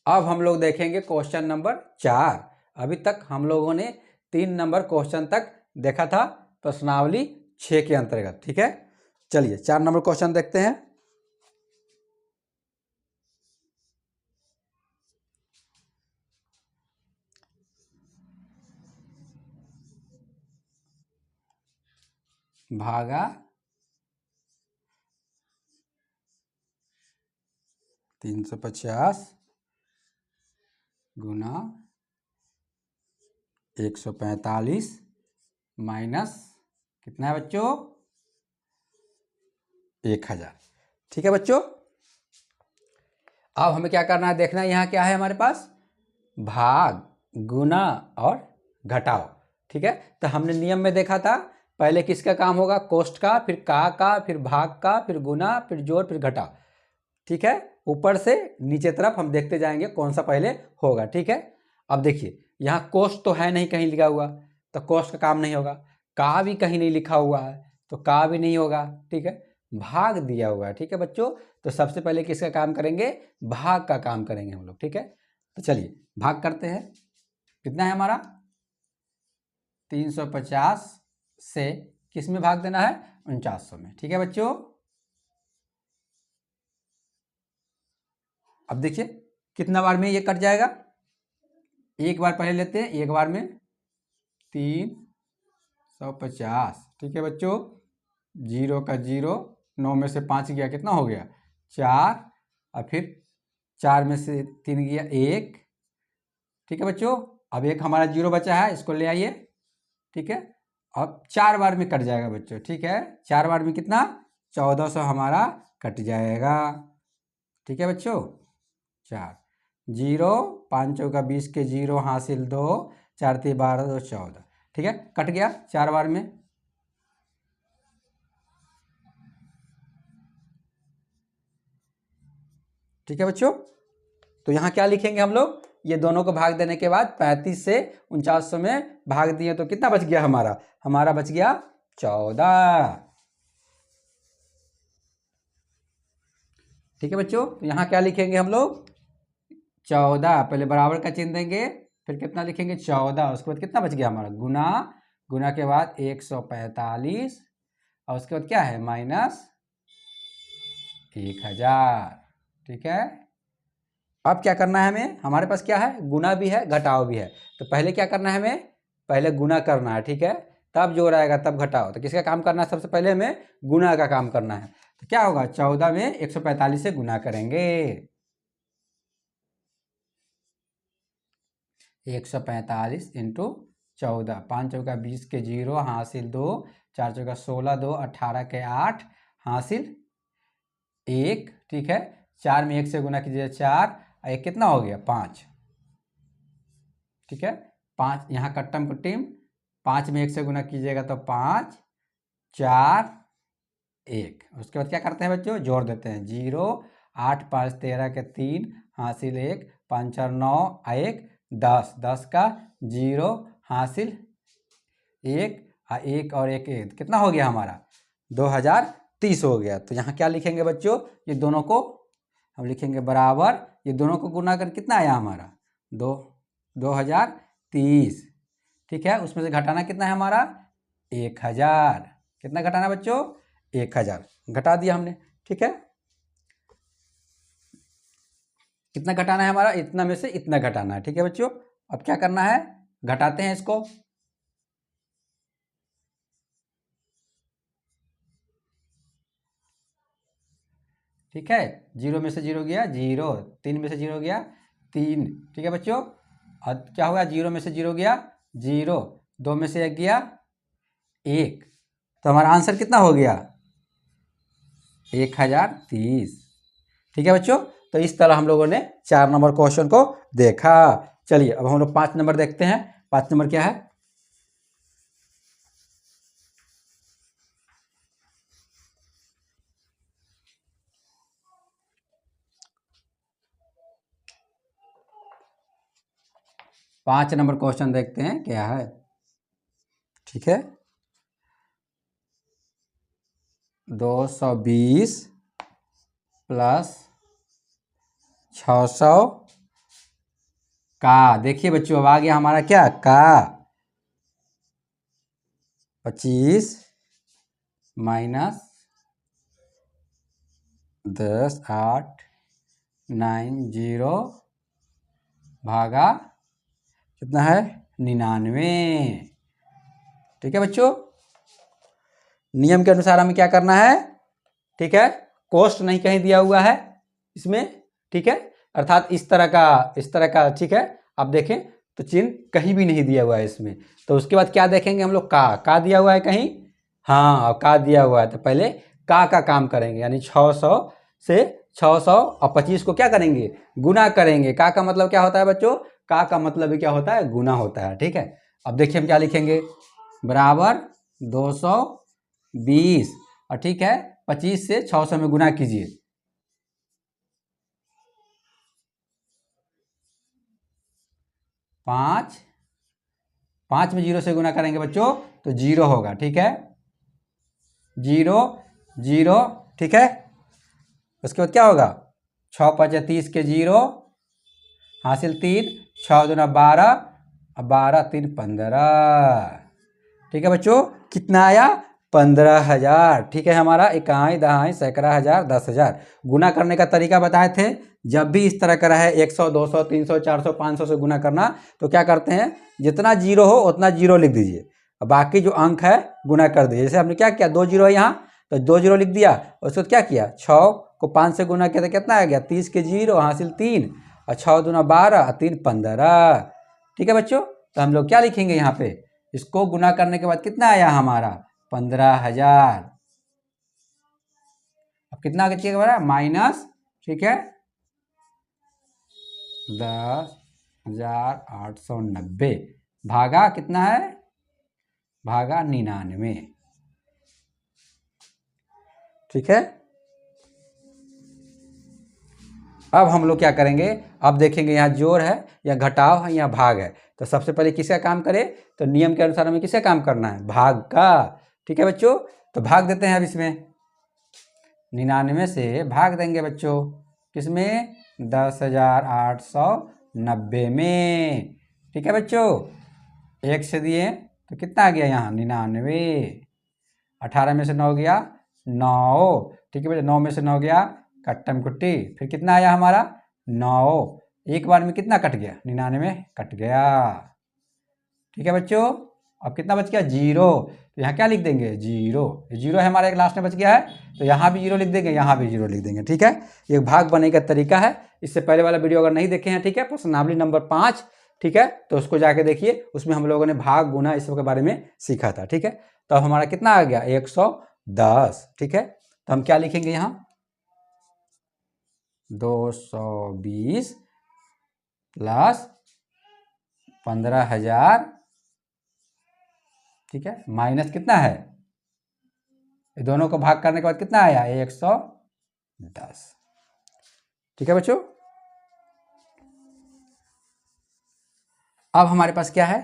अब हम लोग देखेंगे क्वेश्चन नंबर 4। अभी तक हम लोगों ने 3 नंबर क्वेश्चन तक देखा था प्रश्नावली 6 के अंतर्गत। ठीक है, चलिए 4 नंबर क्वेश्चन देखते हैं। भागा 350 गुना 145 माइनस कितना है बच्चों, 1000। ठीक है बच्चों, अब हमें क्या करना है, देखना है यहाँ क्या है हमारे पास, भाग, गुना और घटाओ। ठीक है, तो हमने नियम में देखा था पहले किसका काम होगा, कोष्ठ का, फिर का, फिर भाग का, फिर गुना, फिर जोड़, फिर घटाओ। ठीक है, ऊपर से नीचे तरफ हम देखते जाएंगे कौन सा पहले होगा। ठीक है, अब देखिए यहाँ कोष्ठ तो है नहीं कहीं लिखा हुआ, तो कोष्ठ का काम नहीं होगा। का भी कहीं नहीं लिखा हुआ है, तो का भी नहीं होगा। ठीक है, भाग दिया हुआ है। ठीक है बच्चों, तो सबसे पहले किसका काम करेंगे, भाग का काम करेंगे हम लोग। ठीक है, तो चलिए भाग करते हैं। कितना है हमारा, 350 से किस में भाग देना है, 4900 में। ठीक है बच्चों, अब देखिए कितना बार में ये कट जाएगा, एक बार पहले लेते हैं, एक बार में 350। ठीक है बच्चों, 0 का 0, 9 में से 5 गया, कितना हो गया 4, और फिर 4 में से 3 गया 1। ठीक है बच्चों, अब एक हमारा 0 बचा है, इसको ले आइए। ठीक है, अब 4 बार में कट जाएगा बच्चों। ठीक है, 4 बार में कितना, 1400 हमारा कट जाएगा। ठीक है बच्चों, 4 0, 5 चौका 20 के 0 हासिल 2, 4 3 12 2 14। ठीक है, कट गया 4 बार में। ठीक है बच्चों, तो यहाँ क्या लिखेंगे हम लोग, ये दोनों को भाग देने के बाद 35 से 4900 में भाग दिए तो कितना बच गया हमारा बच गया 14। ठीक है बच्चों, तो यहाँ क्या लिखेंगे हम लोग, 14, पहले बराबर का चिन्ह देंगे, फिर कितना लिखेंगे 14, उसके बाद कितना बच गया हमारा, गुना, गुना के बाद 145, और उसके बाद क्या है माइनस 1000। ठीक है, अब क्या करना है हमें, हमारे पास क्या है, गुना भी है घटाओ भी है। तो पहले क्या करना है हमें, पहले गुना करना है। ठीक है, तब जोड़ आएगा तब घटाओ। तो किसका काम करना है, सबसे पहले हमें गुना का काम करना है। तो क्या होगा, 14 में 145 से गुना करेंगे, 145 इंटू 14, 5 चौका 20 के 0 हासिल 2, 4 चौका 16 2 18 के 8 हासिल 1। ठीक है, 4 में 1 से गुना कीजिए 4, और 1 कितना हो गया 5। ठीक है, 5 यहाँ कट्टम कुट्टिम, 5 में 1 से गुना कीजिएगा तो 5 4 1। उसके बाद क्या करते हैं बच्चों, जोड़ देते हैं, 0 8 5 13 के 3 हासिल 1, 5 4 9 1 10, 10 का 0 हासिल 1, 1 और 1 1 कितना हो गया हमारा 2030 हो गया। तो यहाँ क्या लिखेंगे बच्चों, ये दोनों को हम लिखेंगे बराबर, ये दोनों को गुना कर कितना आया हमारा 2030। ठीक है, उसमें से घटाना कितना है हमारा 1000। कितना घटाना बच्चों, 1000 घटा दिया हमने। ठीक है, कितना घटाना है हमारा, इतना में से इतना घटाना है। ठीक है बच्चों, अब क्या करना है, घटाते हैं इसको। ठीक है, 0 में से 0 गया 0, 3 में से 0 गया 3। ठीक है बच्चों, अब क्या होगा, 0 में से 0 गया 0, 2 में से 1 गया 1, तो हमारा आंसर कितना हो गया 1030। ठीक है बच्चों, तो इस तरह हम लोगों ने 4 नंबर क्वेश्चन को देखा। चलिए अब हम लोग 5 नंबर देखते हैं। 5 नंबर क्या है, 5 नंबर क्वेश्चन देखते हैं क्या है। ठीक है, 220 प्लस 600 का। देखिए बच्चों अब आ गया हमारा क्या का, 25 माइनस 10 8 9 भागा कितना है 99। ठीक है बच्चों, नियम के अनुसार हमें क्या करना है, ठीक है, कोष्ट नहीं कहीं दिया हुआ है इसमें, ठीक है, अर्थात इस तरह का, ठीक है, आप देखें तो चिन्ह कहीं भी नहीं दिया हुआ है इसमें। तो उसके बाद क्या देखेंगे हम लोग, का दिया हुआ है कहीं, हाँ और का दिया हुआ है, तो पहले का काम करेंगे, यानी 600 से 600 और 25 को क्या करेंगे, गुना करेंगे। का मतलब क्या होता है बच्चों, का मतलब भी क्या होता है, गुना होता है। ठीक है, अब देखिए हम क्या लिखेंगे, बराबर 220 और ठीक है 25 से 600 में गुना कीजिए, 5 में 0 से गुना करेंगे बच्चों तो 0 होगा। ठीक है, 0 0, ठीक है, उसके बाद क्या होगा, 6 5 30 के 0 हासिल 3, 6 दूना 12 और 12 3 15। ठीक है बच्चों, कितना आया, 15,000। ठीक है, हमारा इकाई दहाई सैकड़ा हजार 10,000। गुना करने का तरीका बताए थे, जब भी इस तरह का रहे 100 200 300 400 500 से गुना करना, तो क्या करते हैं, जितना जीरो हो उतना जीरो लिख दीजिए और बाकी जो अंक है गुना कर दीजिए। जैसे हमने क्या किया, 2 जीरो है यहाँ तो 2 जीरो लिख दिया, और उसको क्या किया, 6 को 5 से गुना किया तो कितना आ गया, 30 के 0 हासिल 3 और 6 दूना 12 और 3 15। ठीक है बच्चों, तो हम लोग क्या लिखेंगे यहाँ पे, इसको गुना करने के बाद कितना आया हमारा, 15,000। अब कितना बचिएगा हमारा, माइनस, ठीक है, 10,890 भागा कितना है, भागा 99। ठीक है, अब हम लोग क्या करेंगे, अब देखेंगे यहाँ जोड़ है या घटाव है या भाग है। तो सबसे पहले किसका काम करें, तो नियम के अनुसार हमें किसका काम करना है, भाग का। ठीक है बच्चों, तो भाग देते हैं अब इसमें, 99 से भाग देंगे बच्चों किसमें, 10,890 में। ठीक है बच्चों, 1 से दिए तो कितना आ गया यहाँ 99, 18 में से 9 गया 9। ठीक है बच्चों, 9 में से 9 गया कट्टम कुट्टी, फिर कितना आया हमारा 9, एक बार में कितना कट गया, 99 कट गया। ठीक है बच्चों, अब कितना बच गया 0, तो यहाँ क्या लिख देंगे 0, जीरो है हमारा एक लास्ट में बच गया है, तो यहाँ भी 0 लिख देंगे, यहाँ भी 0 लिख देंगे। ठीक है, ये भाग बनने का तरीका है, इससे पहले वाला वीडियो अगर नहीं देखे हैं, ठीक है, प्रश्नावली नंबर 5, ठीक है, तो उसको जाके देखिए, उसमें हम लोगों ने भाग गुना इस सब के बारे में सीखा था। ठीक है, तो अब हमारा कितना आ गया 110। ठीक है, तो हम क्या लिखेंगे यहाँ, 220 प्लस 15,000, ठीक है, माइनस कितना है, ये दोनों को भाग करने के बाद कितना आया 110। ठीक है बच्चों, अब हमारे पास क्या है,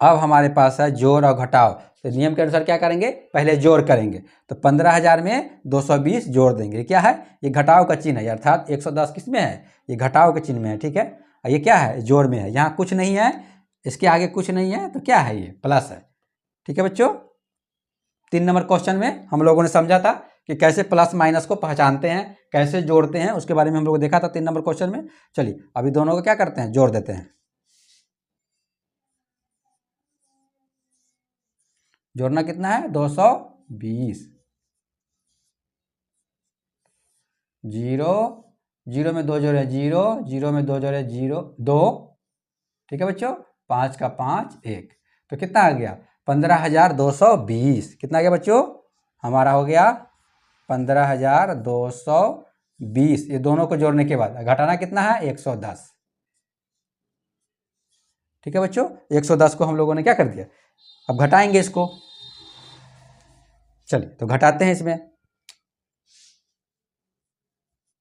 अब हमारे पास है जोड़ और घटाव। तो नियम के अनुसार क्या करेंगे, पहले जोड़ करेंगे, तो 15,000 में 220 जोड़ देंगे, क्या है, ये घटाव का चिन्ह है, अर्थात 110 किस में है, ये घटाव के चिन्ह में है। ठीक है, और ये क्या है, जोड़ में है, यहाँ कुछ नहीं है, इसके आगे कुछ नहीं है, तो क्या है, ये प्लस है। ठीक है बच्चों, 3 नंबर क्वेश्चन में हम लोगों ने समझा था कि कैसे प्लस माइनस को पहचानते हैं, कैसे जोड़ते हैं, उसके बारे में हम लोग देखा था 3 नंबर क्वेश्चन में। चलिए अभी दोनों को क्या करते हैं, जोड़ देते हैं। जोड़ना कितना है 220, 0 0 में 2 जोड़े 0, 0 में 2 जोड़े 0 2। ठीक है बच्चों, 5 का 5 1, तो कितना आ गया 15,220। कितना आ गया बच्चों, हमारा हो गया 15,220। ये दोनों को जोड़ने के बाद घटाना कितना है 110। ठीक है बच्चों, 110 को हम लोगों ने क्या कर दिया, अब घटाएंगे इसको। चलिए तो घटाते हैं इसमें,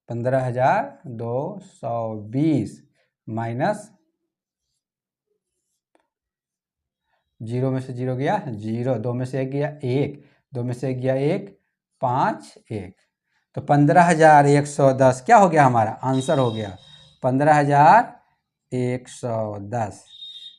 15,220 माइनस 0 में से 0 गया 0, 2 में से 1 गया 1, 2 में से 1 गया 1, 5 1, तो 15,110 क्या हो गया हमारा आंसर हो गया 15,110। 110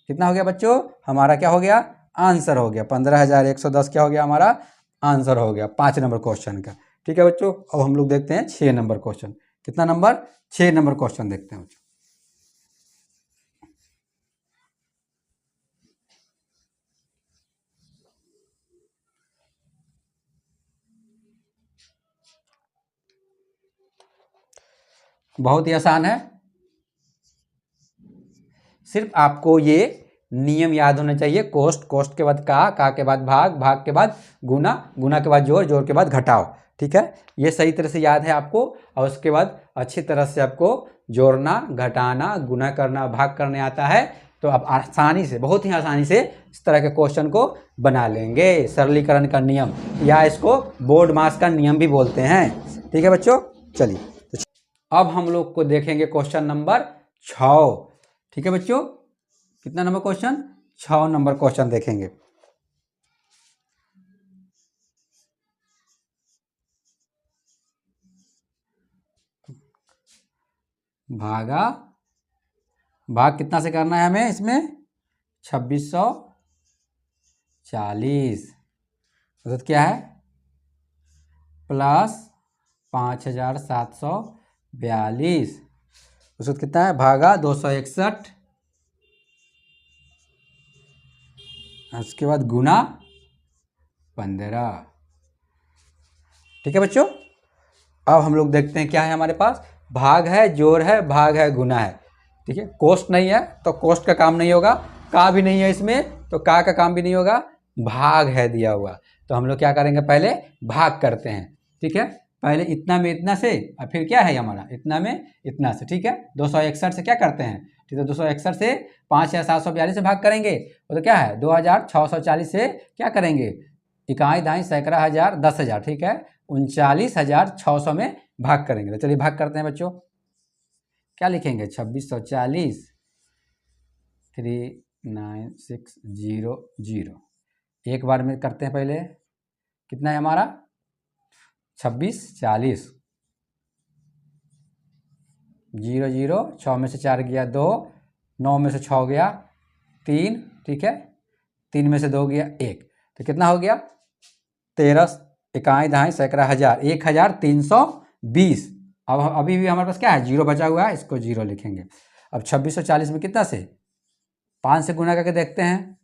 कितना हो गया बच्चों? हमारा क्या हो गया? आंसर हो गया 15,110 क्या हो गया हमारा? आंसर हो गया 5 नंबर क्वेश्चन का। ठीक है बच्चों, अब हम लोग देखते हैं 6 नंबर क्वेश्चन। कितना नंबर? 6 नंबर क्वेश्चन देखते हैं बच्चों। बहुत ही आसान है, सिर्फ आपको ये नियम याद होना चाहिए। कोष्ट, कोष्ट के बाद का के बाद भाग, भाग के बाद गुना, गुना के बाद जोड़, जोड़ के बाद घटाओ। ठीक है, ये सही तरह से याद है आपको, और उसके बाद अच्छी तरह से आपको जोड़ना, घटाना, गुना करना, भाग करने आता है, तो आप आसानी से, बहुत ही आसानी से इस तरह के क्वेश्चन को बना लेंगे। सरलीकरण का नियम, या इसको बोर्ड मास का नियम भी बोलते हैं। ठीक है बच्चों, चलिए अब हम लोग को देखेंगे क्वेश्चन नंबर 6। ठीक है बच्चों, कितना नंबर क्वेश्चन? 6 नंबर क्वेश्चन देखेंगे। भागा, भाग कितना से करना है हमें इसमें? 2640 तो क्या है? प्लस 5742 उसको कितना है? भागा 261, उसके बाद गुना 15। ठीक है बच्चों, अब हम लोग देखते हैं क्या है हमारे पास। भाग है, जोड़ है, भाग है, गुना है। ठीक है, कोष्ट नहीं है तो कोष्ट का काम नहीं होगा, का भी नहीं है इसमें तो का काम भी नहीं होगा, भाग है दिया हुआ, तो हम लोग क्या करेंगे? पहले भाग करते हैं। ठीक है, पहले इतना में इतना से, और फिर क्या है हमारा? इतना में इतना से। ठीक है, 261 से क्या करते हैं? ठीक है, 261 से 5742 से भाग करेंगे, वो तो क्या है? 2640 से क्या करेंगे? इकाई, दाई, सैकड़ा, हजार, 10,000। ठीक है, 39,600 में भाग करेंगे। तो चलिए भाग करते हैं बच्चों। क्या लिखेंगे? 2640 39600। एक बार में करते हैं पहले। कितना है हमारा? 2640 0 0, 6 में से 4 गया 2, 9 में से 6 गया 3, ठीक है, 3 में से 2 गया 1, तो कितना हो गया? 13 इकाई, दहाई, सैकड़ा, हजार, 1320। अब अभी भी हमारे पास क्या है? जीरो बचा हुआ है, इसको जीरो लिखेंगे। अब 2640 में कितना से? 5 से गुना करके देखते हैं।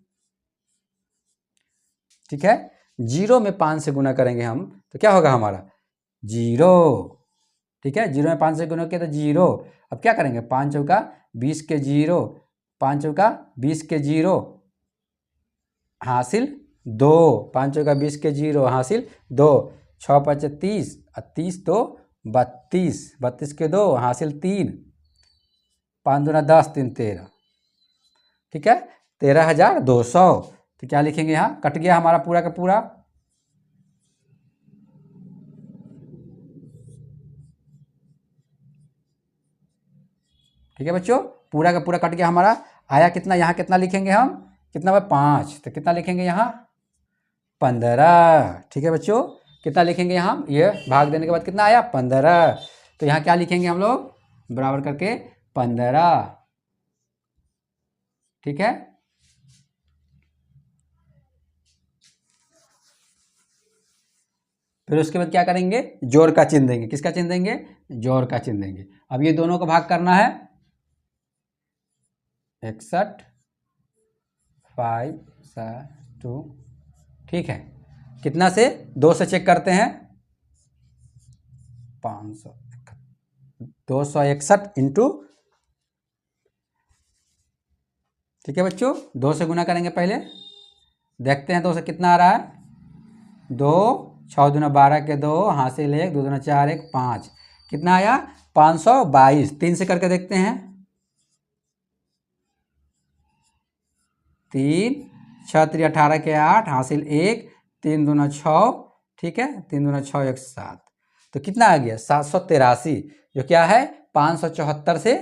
ठीक है, जीरो में 5 से गुना करेंगे हम तो क्या होगा हमारा? जीरो। ठीक है, जीरो में 5 से गुना किया तो जीरो। अब क्या करेंगे? 5 चौका 20 के जीरो, 5 चौका 20 के जीरो हासिल 2, 5 चौका 20 के जीरो हासिल 2, 6 5 30, 30 तो 32, 32 के 2 हासिल 3, 5 दूना 10, 3 13। ठीक है, 13,200। तो क्या लिखेंगे? यहाँ कट गया हमारा पूरा का पूरा। ठीक है बच्चों, पूरा का पूरा कट गया हमारा। आया कितना? यहाँ कितना लिखेंगे हम? कितना? 5। तो कितना लिखेंगे यहाँ? 15। ठीक है बच्चों, कितना लिखेंगे यहाँ? ये भाग देने के बाद कितना आया? 15। तो यहाँ क्या लिखेंगे हम लोग? बराबर करके 15। ठीक है, फिर उसके बाद क्या करेंगे? जोड़ का चिन्ह देंगे। किसका चिन्ह देंगे? जोड़ का चिन्ह देंगे। अब ये दोनों को भाग करना है 61 5 2। ठीक है, कितना से? 2 से चेक करते हैं। 500 261 इंटू, ठीक है बच्चों, 2 से गुना करेंगे पहले, देखते हैं 2 से कितना आ रहा है। 2 6 दूना 12 के 2 हासिल 1, 2 दूना 4 1 5, कितना आया? 522। 3 से करके देखते हैं। 3 6 3 18 के 8 हासिल 1, 3 दूना 6, ठीक है, 3 दूना 6 1 7, तो कितना आ गया? 783, जो क्या है? 574 से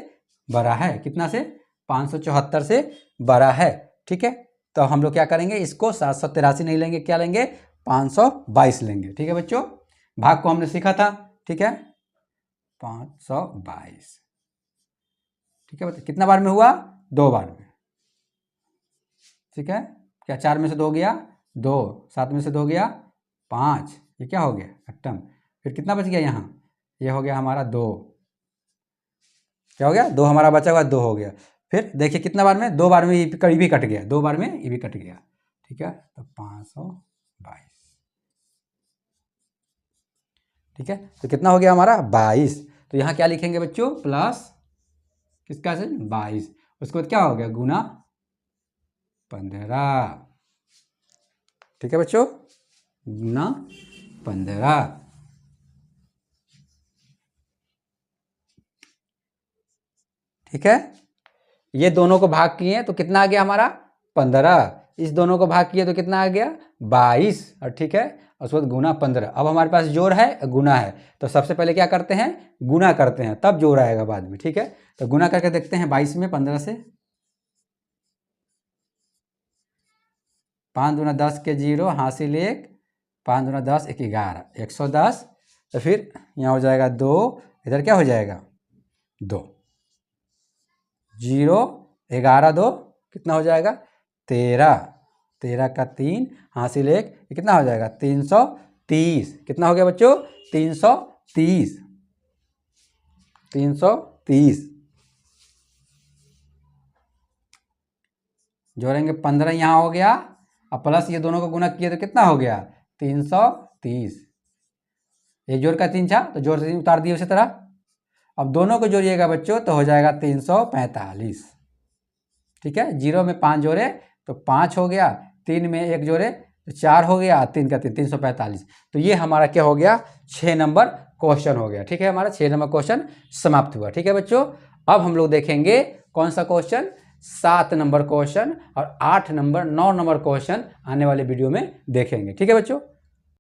बड़ा है। कितना से? 574 से बड़ा है। ठीक है, तो हम लोग क्या करेंगे? इसको 783 नहीं लेंगे, क्या लेंगे? 522 लेंगे। ठीक है बच्चों, भाग को हमने सीखा था। ठीक है, 522। ठीक है, कितना बार में हुआ, 2 बार में, ठीक है। क्या 4 में से 2 गया 2, 7 में से 2 गया 5, ये क्या हो गया अट्टम। फिर कितना बच गया यहाँ, ये हो गया हमारा 2, क्या हो गया 2 हमारा बचा हुआ 2 हो गया। फिर देखिए कितना बार में, 2 बार में ये भी कट गया, 2 बार में ये भी कट गया, ठीक है। तो 522, ठीक है। तो कितना हो गया हमारा 22। तो यहाँ क्या लिखेंगे बच्चों, प्लस किसका से 22, उसके बाद क्या हो गया गुना 15, ठीक है बच्चों, गुना 15, ठीक है। ये दोनों को भाग किए तो कितना आ गया हमारा 15, इस दोनों को भाग किए तो कितना आ गया 22, और ठीक है, उसके बाद गुना 15। अब हमारे पास जोड़ है गुना है, तो सबसे पहले क्या करते हैं, गुना करते हैं, तब जोड़ आएगा बाद में, ठीक है। तो गुना करके देखते हैं 22 में 15 से, 5 दूना 10 के 0 हासिल 1, 5 दूना 10 1 11, 110। तो फिर यहाँ हो जाएगा 2, इधर क्या हो जाएगा 2, 0 11 2 कितना हो जाएगा 13, 13 का 3 हासिल 1, ये कितना हो जाएगा 330, कितना हो गया बच्चों 330, 330। जोड़ेंगे 15 यहाँ हो गया, अब प्लस ये दोनों को गुना किए तो कितना हो गया 330, ये जोड़ का 3 था तो जोड़ से 3 उतार दिए उसी तरह। अब दोनों को जोड़िएगा बच्चों तो हो जाएगा 345, ठीक है। 0 में 5 जोड़े तो 5 हो गया, 3 में 1 जोड़े तो 4 हो गया, 3 का 3 345। तो ये हमारा क्या हो गया 6 नंबर क्वेश्चन हो गया, ठीक है। हमारा 6 नंबर क्वेश्चन समाप्त हुआ, ठीक है बच्चों। अब हम लोग देखेंगे कौन सा क्वेश्चन, 7 नंबर क्वेश्चन और 8 नंबर 9 नंबर क्वेश्चन आने वाले वीडियो में देखेंगे, ठीक है बच्चों।